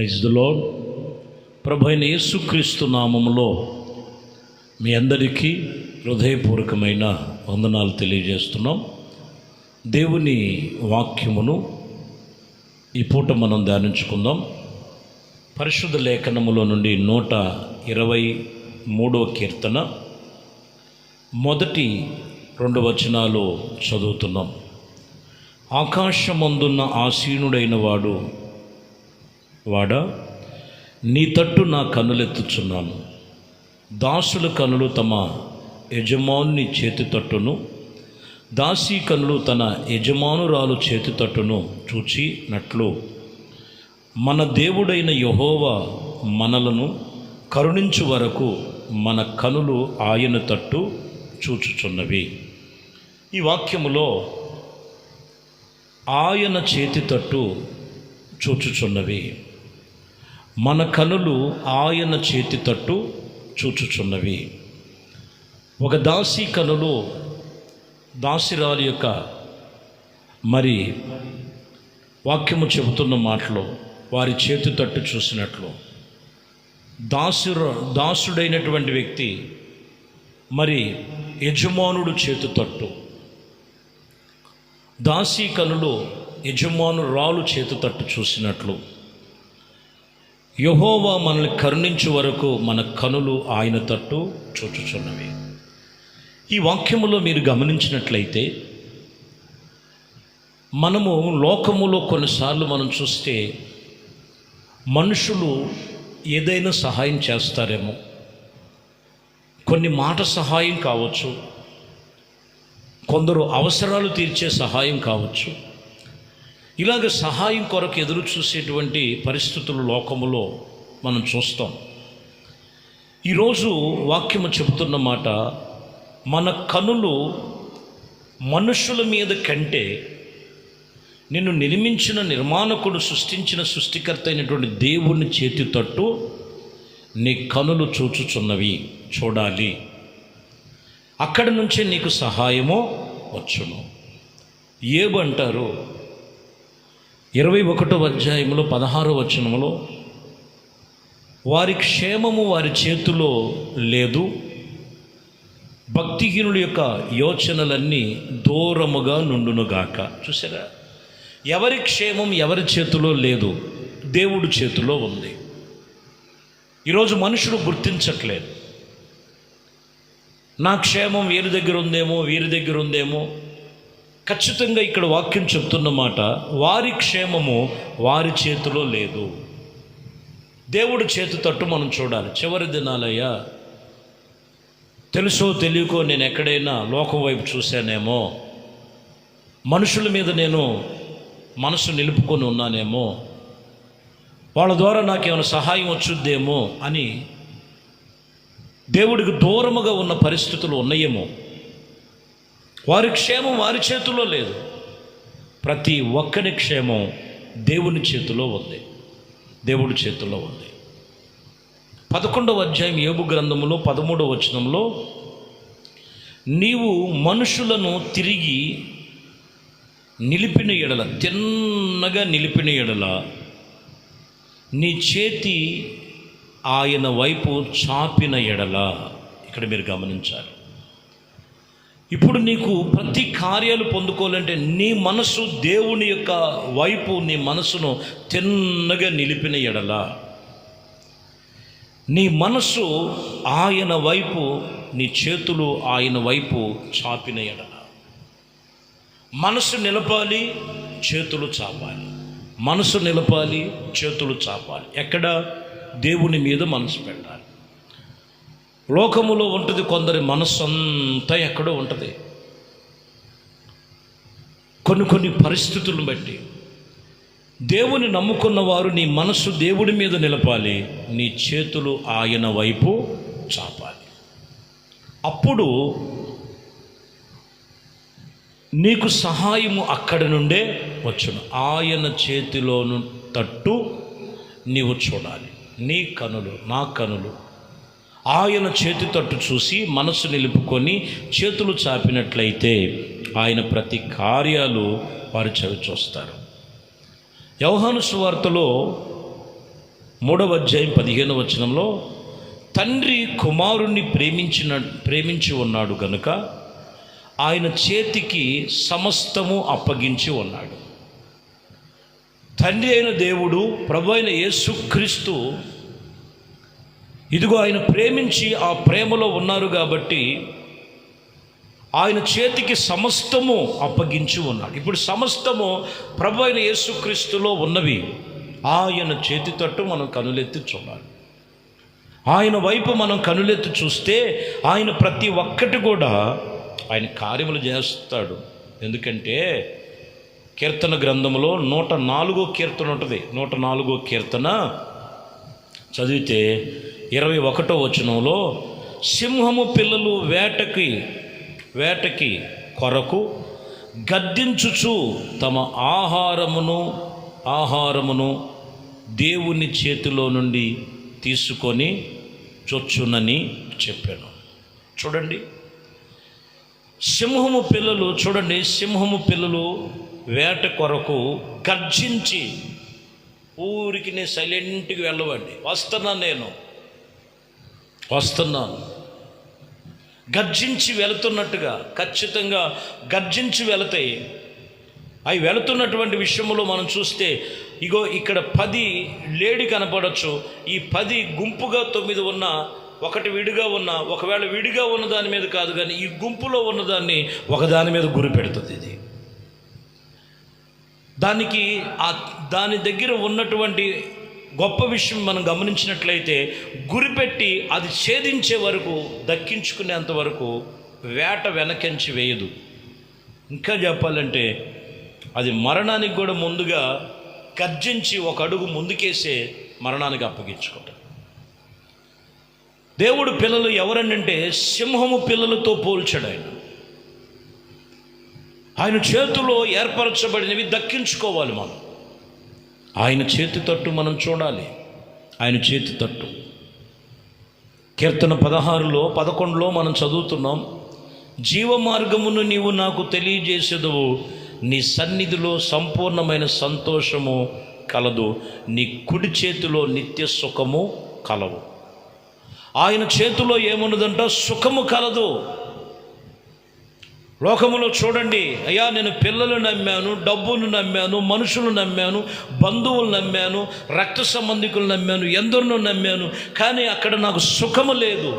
Praise the lord. ప్రభు అయిన యేసుక్రీస్తు నామములో మీ అందరికీ హృదయపూర్వకమైన వందనాలు తెలియజేస్తున్నాం. దేవుని వాక్యమును ఈ పూట మనం ధ్యానించుకుందాం. పరిశుద్ధ లేఖనములో నుండి 123వ కీర్తన మొదటి 2 వచనాలు చదువుతున్నాం. ఆకాశమందున్న ఆసీనుడైన వాడా, నీ తట్టు నా కన్నులెత్తుచున్నాను. దాసుల కనులు తమ యజమానుని చేతి తట్టును, దాసీ కనులు తన యజమానురాలు చేతి తట్టును చూచినట్లు మన దేవుడైన యెహోవా మనలను కరుణించు వరకు మన కనులు ఆయన తట్టు చూచుచున్నవి. ఈ వాక్యములో ఆయన చేతి తట్టు చూచుచున్నవి, మన కనులు ఆయన చేతి తట్టు చూచుచున్నవి. ఒక దాసి కనులు దాసిరాలి యొక్క మరి వాక్యము చెబుతున్న మాటలో వారి చేతి తట్టు చూసినట్లు, దాసుడైనటువంటి వ్యక్తి మరి యజమానుడు చేతి తట్టు, దాసీ కనులు యజమానురాలు చేతి తట్టు చూసినట్లు యెహోవా మనల్ని కరుణించు వరకు మన కనులు ఆయన తట్టు చూచుచున్నవి. ఈ వాక్యములో మీరు గమనించినట్లయితే మనము లోకములో కొన్నిసార్లు మనం చూస్తే మనుషులు ఏదైనా సహాయం చేస్తారేమో, కొన్ని మాట సహాయం కావచ్చు, కొందరు అవసరాలు తీర్చే సహాయం కావచ్చు. ఇలాగ సహాయం కొరకు ఎదురు చూసేటువంటి పరిస్థితులు లోకములో మనం చూస్తాం. ఈరోజు వాక్యము చెబుతున్న మాట, మన కనులు మనుషుల మీద కంటే నిన్ను నిర్మించిన నిర్మాణకుడు, సృష్టించిన సృష్టికర్త అయినటువంటి దేవుని చేతి తట్టు నీ కనులు చూచుచున్నవి. చూడాలి, అక్కడి నుంచే నీకు సహాయమో వచ్చును. ఏబంటారు 21వ అధ్యాయంలో 16వ వచనములో, వారి క్షేమము వారి చేతిలో లేదు, భక్తిహీనుల యొక్క యోచనలన్నీ దూరముగా నుండునుగాక. చూసారా, ఎవరి క్షేమం ఎవరి చేతిలో లేదు, దేవుడి చేతిలో ఉంది. ఈరోజు మనుషులు గుర్తించట్లేదు. నా క్షేమం వీరి దగ్గర ఉందేమో, వీరి దగ్గర ఉందేమో. ఖచ్చితంగా ఇక్కడ వాక్యం చెప్తున్న మాట, వారి క్షేమము వారి చేతిలో లేదు, దేవుడి చేతి తట్టు మనం చూడాలి. చివరి దినాలయ్యా, తెలుసో తెలియకో నేను ఎక్కడైనా లోకం వైపు చూశానేమో, మనుషుల మీద నేను మనసు నిలుపుకొని ఉన్నానేమో, వాళ్ళ ద్వారా నాకేమైనా సహాయం వచ్చుద్దేమో అని దేవుడికి దూరముగా ఉన్న పరిస్థితులు ఉన్నాయేమో. వారి క్షేమం వారి చేతిలో లేదు. ప్రతి ఒక్కరి క్షేమం దేవుని చేతిలో ఉంది, దేవుడి చేతిలో ఉంది. 11వ అధ్యాయం యోబు గ్రంథములో 13వ వచనంలో, నీవు మనుషులను తిరిగి నిలిపిన ఎడల, తిన్నగా నిలిపిన ఎడల, నీ చేతి ఆయన వైపు చాపిన ఎడల. ఇక్కడ మీరు గమనించాలి. ఇప్పుడు నీకు ప్రతి కార్యాలు పొందుకోవాలంటే నీ మనసు దేవుని యొక్క వైపు నీ మనసును తిన్నగా నిలిపిన ఎడల, నీ మనసు ఆయన వైపు, నీ చేతులు ఆయన వైపు చాపిన ఎడల. మనసు నిలపాలి, చేతులు చాపాలి. మనసు నిలపాలి, చేతులు చాపాలి. ఎక్కడ? దేవుని మీద మనసు పెట్టాలి. లోకములో ఉంటుంది కొందరి మనస్సు అంతా ఎక్కడో ఉంటుంది. కొన్ని పరిస్థితులను బట్టి దేవుని నమ్ముకున్న వారు నీ మనస్సు దేవుడి మీద నిలపాలి, నీ చేతులు ఆయన వైపు చాపాలి. అప్పుడు నీకు సహాయము అక్కడి నుండే వచ్చును. ఆయన చేతిలోను తట్టు నీవు చూడాలి. నీ కనులు, నా కనులు ఆయన చేతి తట్టు చూసి మనసు నిలుపుకొని చేతులు చాపినట్లయితే ఆయన ప్రతి కార్యాలు వారు చవి చూస్తారు. యోహాను సువార్తలో 3వ అధ్యాయం 15వ వచనంలో, తండ్రి కుమారుణ్ణి ప్రేమించి ఉన్నాడు గనుక ఆయన చేతికి సమస్తము అప్పగించి ఉన్నాడు. తండ్రి అయిన దేవుడు, ప్రభు అయిన యేసుక్రీస్తు, ఇదిగో ఆయన ప్రేమించి ఆ ప్రేమలో ఉన్నారు కాబట్టి ఆయన చేతికి సమస్తము అప్పగించి ఉన్నాడు. ఇప్పుడు సమస్తము ప్రభు అయిన యేసుక్రీస్తులో ఉన్నవి. ఆయన చేతి తట్టు మనం కనులెత్తి చూడాలి. ఆయన వైపు మనం కనులెత్తి చూస్తే ఆయన ప్రతి ఒక్కటి కూడా ఆయన కార్యములు చేస్తాడు. ఎందుకంటే కీర్తన గ్రంథంలో 104వ కీర్తన ఉంటుంది. 104వ కీర్తన చదివితే 21వ వచనంలో, సింహము పిల్లలు వేటకి కొరకు గద్దించుచు తమ ఆహారమును దేవుని చేతిలో నుండి తీసుకొని చొచ్చునని చెప్పాను. చూడండి, సింహము పిల్లలు వేట కొరకు గర్జించి, ఊరికి నేను సైలెంట్గా వెళ్ళవండి, వస్తున్నాను గర్జించి వెళుతున్నట్టుగా, ఖచ్చితంగా గర్జించి వెళతాయి. అవి వెళుతున్నటువంటి విషయంలో మనం చూస్తే, ఇగో ఇక్కడ 10 లేడి కనపడవచ్చు. ఈ 10 గుంపుగా 9 ఉన్న, ఒకటి విడిగా ఉన్న, ఒకవేళ విడిగా ఉన్న దాని మీద కాదు, కానీ ఈ గుంపులో ఉన్నదాన్ని ఒకదాని మీద గురి పెడుతుంది. ఇది దాని దగ్గర ఉన్నటువంటి గొప్ప విషయం మనం గమనించినట్లయితే, గురిపెట్టి అది ఛేదించే వరకు, దక్కించుకునేంత వరకు వేట వెనకంచి వేయదు. ఇంకా చెప్పాలంటే అది మరణానికి కూడా ముందుగా గర్జించి ఒక అడుగు ముందుకేసే మరణానికి అప్పగించుకుంటారు. దేవుడు పిల్లలు ఎవరనంటే సింహము పిల్లలతో పోల్చాడు. ఆయన చేతిలో ఏర్పరచబడినవి దక్కించుకోవాలి. మనం ఆయన చేతి తట్టు మనం చూడాలి. ఆయన చేతి తట్టు కీర్తన 16:11 మనం చదువుతున్నాం, జీవ మార్గమును నీవు నాకు తెలియజేసేదవు, నీ సన్నిధిలో సంపూర్ణమైన సంతోషము కలదు, నీ కుడి చేతిలో నిత్య సుఖము కలవు. ఆయన చేతిలో ఏమున్నదంట? సుఖము కలదు. లోకములో చూడండి, అయ్యా నేను పిల్లలు నమ్మాను, డబ్బును నమ్మాను, మనుషులు నమ్మాను, బంధువులు నమ్మాను, రక్త సంబంధికులు నమ్మాను, ఎందరినో నమ్మాను, కానీ అక్కడ నాకు సుఖము లేదు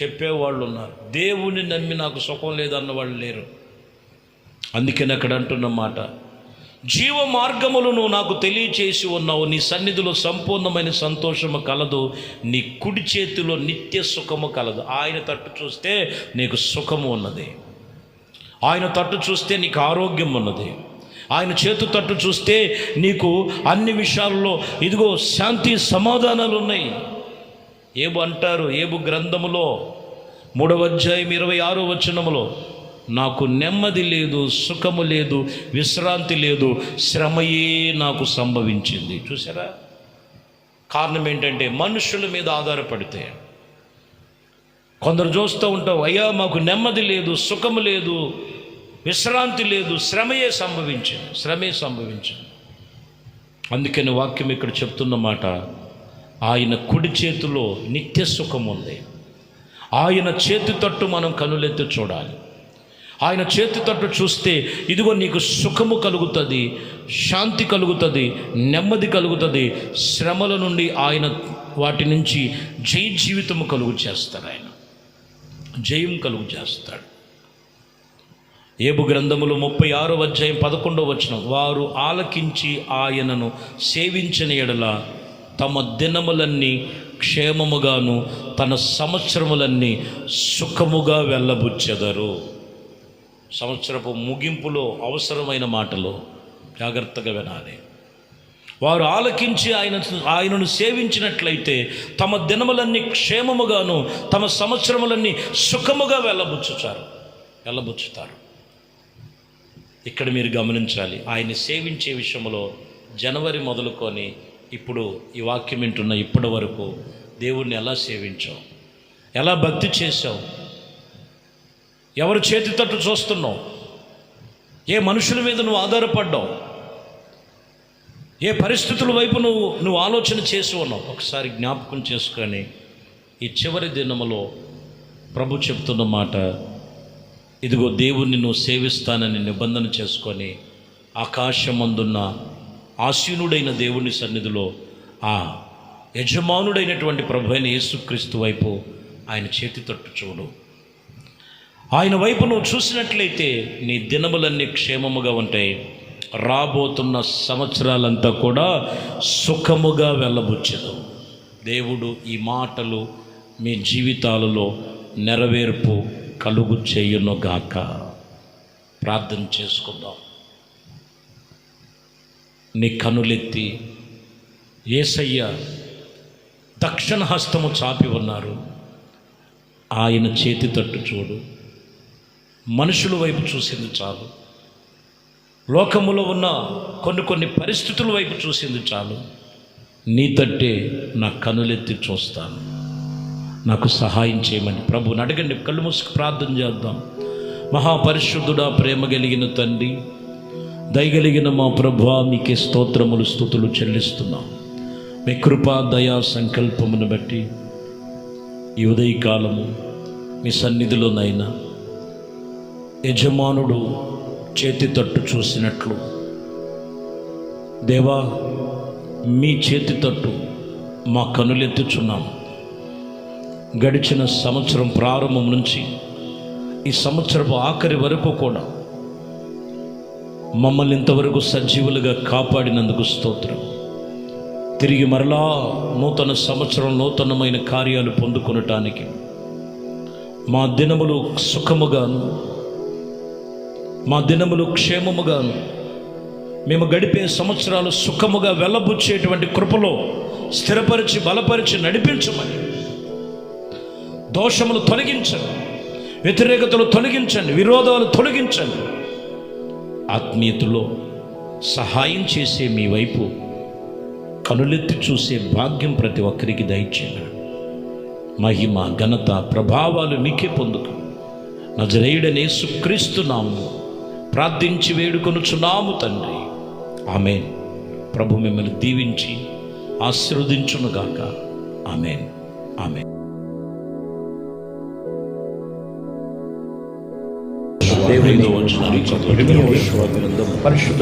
చెప్పేవాళ్ళు ఉన్నారు. దేవుని నమ్మి నాకు సుఖం లేదన్న వాళ్ళు లేరు. అందుకని అక్కడ అంటున్న మాట, జీవ మార్గములను నాకు తెలియచేసి ఉన్నావు, నీ సన్నిధిలో సంపూర్ణమైన సంతోషము కలదు, నీ కుడి చేతిలో నిత్య సుఖము కలదు. ఆయన తట్టు చూస్తే నీకు సుఖము ఉన్నది. ఆయన తట్టు చూస్తే నీకు ఆరోగ్యం ఉన్నది. ఆయన చేతు తట్టు చూస్తే నీకు అన్ని విషయాల్లో ఇదిగో శాంతి సమాధానాలు ఉన్నాయి. ఏబు అంటారు, ఏబు గ్రంథములో 3వ అధ్యాయం 26వ వచనములో, నాకు నెమ్మది లేదు, సుఖము లేదు, విశ్రాంతి లేదు, శ్రమయే నాకు సంభవించింది. చూసారా? కారణం ఏంటంటే మనుషుల మీద ఆధారపడితే. కొందరు చూస్తూ ఉంటావు, అయ్యా మాకు నెమ్మది లేదు, సుఖము లేదు, విశ్రాంతి లేదు, శ్రమే సంభవించింది. అందుకని వాక్యం ఇక్కడ చెప్తున్న మాట, ఆయన కుడి చేతిలో నిత్య సుఖం ఉంది. ఆయన చేతి తట్టు మనం కనులెత్తి చూడాలి. ఆయన చేతి తట్టు చూస్తే ఇదిగో నీకు సుఖము కలుగుతుంది, శాంతి కలుగుతుంది, నెమ్మది కలుగుతుంది. శ్రమల నుండి ఆయన వాటి నుంచి జీవితము కలుగు చేస్తాడు. ఆయన జయం కలుగు చేస్తాడు. ఏబు గ్రంథములో 36వ అధ్యాయం 11వ వచనం, వారు ఆలకించి ఆయనను సేవించిన ఎడల తమ దినములన్నీ క్షేమముగాను తన సంవత్సరములన్నీ సుఖముగా వెళ్ళబుచ్చెదరు. సంవత్సరపు ముగింపులో అవసరమైన మాటలు జాగ్రత్తగా వినాలి. వారు ఆలకించి ఆయనను సేవించినట్లయితే తమ దినములన్నీ క్షేమముగాను తమ సంవత్సరములన్నీ సుఖముగా వెళ్ళబుచ్చుతారు. ఇక్కడ మీరు గమనించాలి, ఆయన్ని సేవించే విషయంలో జనవరి మొదలుకొని ఇప్పుడు ఈ వాక్యం వింటున్న ఇప్పటి వరకు దేవుణ్ణి ఎలా సేవించావు, ఎలా భక్తి చేశావు, ఎవరి చేతి తట్టు చూస్తున్నావు, ఏ మనుషుల మీద నువ్వు ఆధారపడ్డావు, ఏ పరిస్థితుల వైపు నువ్వు ఆలోచన చేసి ఉన్నావు ఒకసారి జ్ఞాపకం చేసుకొని ఈ చివరి దినములో ప్రభు చెప్తున్న మాట, ఇదిగో దేవుణ్ణి నువ్వు సేవిస్తానని నిబంధన చేసుకొని ఆకాశమందున్న ఆసీనుడైన దేవుని సన్నిధిలో ఆ యజమానుడైనటువంటి ప్రభు అయిన యేసుక్రీస్తు వైపు ఆయన చేతి తట్టు చూడు. ఆయన వైపు నువ్వు చూసినట్లయితే నీ దినములన్నీ క్షేమముగా ఉంటాయి. రాబోతున్న సంవత్సరాలంతా కూడా సుఖముగా వెళ్ళబుచ్చదు. దేవుడు ఈ మాటలు మీ జీవితాలలో నెరవేర్పు కలుగు చేయునుగాక. ప్రార్థన చేసుకుందాం. నీ కనులెత్తి యేసయ్య దక్షిణ హస్తము చాపి ఉన్నారు, ఆయన చేతి తట్టు చూడు. మనుషుల వైపు చూసింది చాలు, లోకములో ఉన్న కొన్ని పరిస్థితుల వైపు చూసింది చాలు. నీ తట్టే నా కనులెత్తి చూస్తాను, నాకు సహాయం చేయమని ప్రభువుని అడగండి. కళ్ళు మూసుకు ప్రార్థన చేద్దాం. మహాపరిశుద్ధుడా, ప్రేమ కలిగిన తండ్రి, దయగలిగిన మా ప్రభువా, మీకే స్తోత్రములు స్తుతులు చెల్లిస్తున్నాం. మీ కృపా దయా సంకల్పమును బట్టి ఈ ఉదయకాలము మీ సన్నిధిలోనైనా యజమానుడు చేతి తట్టు చూసినట్లు దేవా, మీ చేతి తట్టు మా కనులెత్తుచున్నాం. గడిచిన సంవత్సరం ప్రారంభం నుంచి ఈ సంవత్సరపు ఆఖరి వరకు కూడా మమ్మల్ని ఇంతవరకు సజీవులుగా కాపాడినందుకు స్తోత్రం. తిరిగి మరలా నూతన సంవత్సరం నూతనమైన కార్యాలు పొందుకొనటానికి మా దినములు సుఖముగాను, మా దినములు క్షేమముగాను, మేము గడిపే సంవత్సరాలు సుఖముగా వెళ్ళబుచ్చేటువంటి కృపలో స్థిరపరిచి బలపరిచి నడిపించమని, దోషములు తొలగించండి, వ్యతిరేకతలు తొలగించండి, విరోధాలు తొలగించండి. ఆత్మీయతలో సహాయం చేసే మీ వైపు కనులెత్తి చూసే భాగ్యం ప్రతి ఒక్కరికి దయచేయండి. మహిమ ఘనత ప్రభావాలు మీకే పొందుకు నజరేయుడైన యేసుక్రీస్తు నామములో ప్రార్థించి వేడుకొనుచున్నాము తండ్రి, ఆమేన్. ప్రభు మిమ్మల్ని దీవించి ఆశీర్వదించునుగాక. ఆమేన్, ఆమేన్. దేవునితో వచ్చిన పరిశుద్ధ